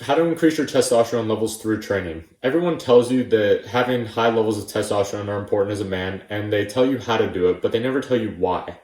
How to increase your testosterone levels through training. Everyone tells you that having high levels of testosterone are important as a man, and they tell you how to do it, but they never tell you why.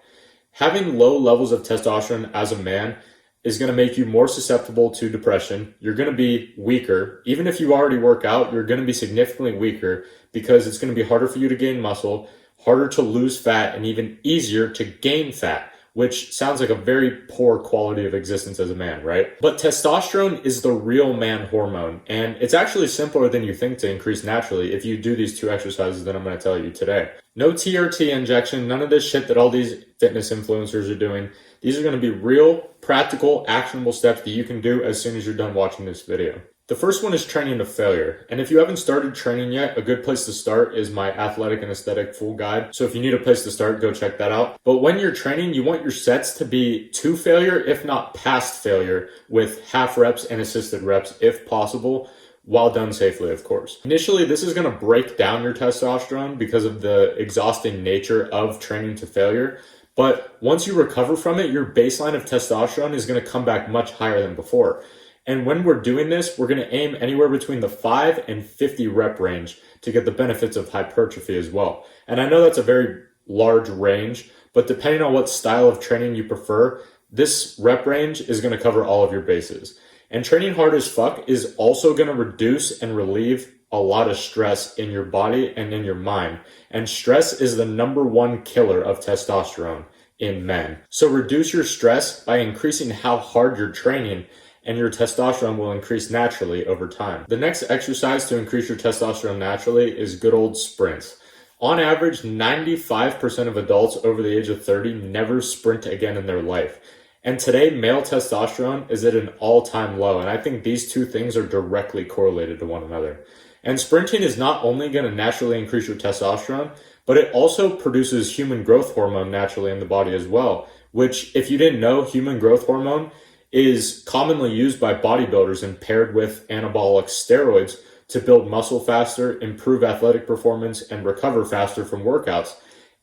Having low levels of testosterone as a man is going to make you more susceptible to depression. You're going to be weaker. Even if you already work out, you're going to be significantly weaker because it's going to be harder for you to gain muscle, harder to lose fat, and even easier to gain fat, which sounds like a very poor quality of existence as a man, right? But testosterone is the real man hormone, and it's actually simpler than you think to increase naturally if you do these two exercises that I'm going to tell you today. No TRT injection, none of this shit that all these fitness influencers are doing. These are going to be real, practical, actionable steps that you can do as soon as you're done watching this video. The first one is training to failure. And if you haven't started training yet, a good place to start is my athletic and aesthetic full guide. So if you need a place to start, go check that out. But when you're training, you want your sets to be to failure, if not past failure, with half reps and assisted reps if possible, while done safely, of course. Initially, this is going to break down your testosterone because of the exhausting nature of training to failure. But once you recover from it, your baseline of testosterone is going to come back much higher than before. And when we're doing this, we're going to aim anywhere between the 5 and 50 rep range to get the benefits of hypertrophy as well. And I know that's a very large range, but depending on what style of training you prefer, this rep range is going to cover all of your bases. And training hard as fuck is also going to reduce and relieve a lot of stress in your body and in your mind. And stress is the number one killer of testosterone in men. So reduce your stress by increasing how hard you're training, and your testosterone will increase naturally over time. The next exercise to increase your testosterone naturally is good old sprints. On average, 95% of adults over the age of 30 never sprint again in their life. And today, male testosterone is at an all-time low, and I think these two things are directly correlated to one another. And sprinting is not only going to naturally increase your testosterone, but it also produces human growth hormone naturally in the body as well, which, if you didn't know, human growth hormone is commonly used by bodybuilders and paired with anabolic steroids to build muscle faster, improve athletic performance, and recover faster from workouts.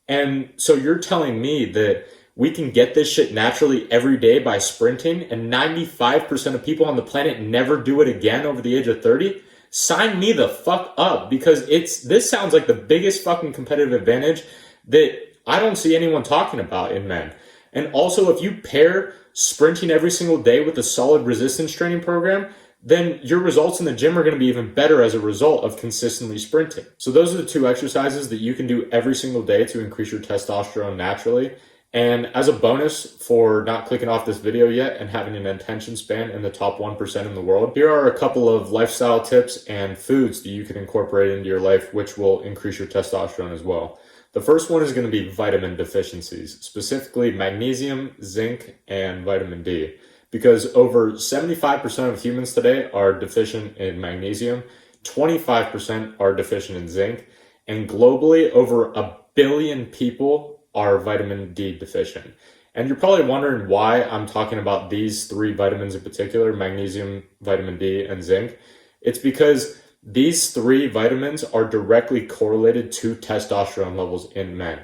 And so you're telling me that we can get this shit naturally every day by sprinting, and 95% of people on the planet never do it again over the age of 30? Sign me the fuck up, because this sounds like the biggest fucking competitive advantage that I don't see anyone talking about in men. And also, if you pair sprinting every single day with a solid resistance training program, then your results in the gym are going to be even better as a result of consistently sprinting. So those are the two exercises that you can do every single day to increase your testosterone naturally. And as a bonus for not clicking off this video yet and having an attention span in the top 1% in the world, here are a couple of lifestyle tips and foods that you can incorporate into your life, which will increase your testosterone as well. The first one is going to be vitamin deficiencies, specifically magnesium, zinc, and vitamin D, because over 75% of humans today are deficient in magnesium, 25% are deficient in zinc, and globally over 1 billion people are vitamin D deficient. And you're probably wondering why I'm talking about these three vitamins in particular, magnesium, vitamin D, and zinc. It's because these three vitamins are directly correlated to testosterone levels in men.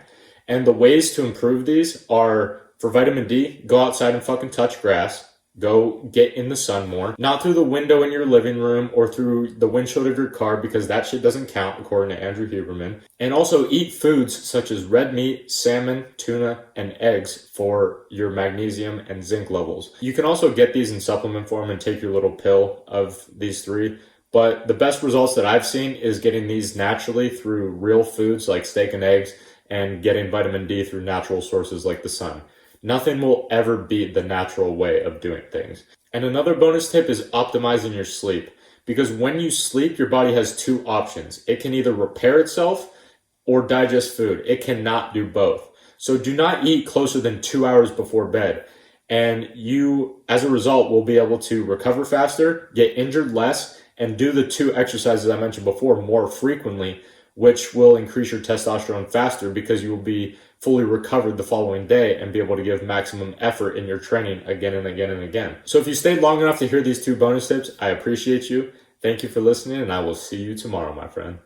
And the ways to improve these are, for vitamin D, go outside and fucking touch grass. Go get in the sun more. Not through the window in your living room or through the windshield of your car, because that shit doesn't count, according to Andrew Huberman. And also eat foods such as red meat, salmon, tuna, and eggs for your magnesium and zinc levels. You can also get these in supplement form and take your little pill of these three. But the best results that I've seen is getting these naturally through real foods like steak and eggs, and getting vitamin D through natural sources like the sun. Nothing will ever beat the natural way of doing things. And another bonus tip is optimizing your sleep. Because when you sleep, your body has two options. It can either repair itself or digest food. It cannot do both. So do not eat closer than 2 hours before bed. And you, as a result, will be able to recover faster, get injured less, and do the two exercises I mentioned before more frequently, which will increase your testosterone faster because you will be fully recovered the following day and be able to give maximum effort in your training again and again and again. So if you stayed long enough to hear these two bonus tips, I appreciate you. Thank you for listening, and I will see you tomorrow, my friend.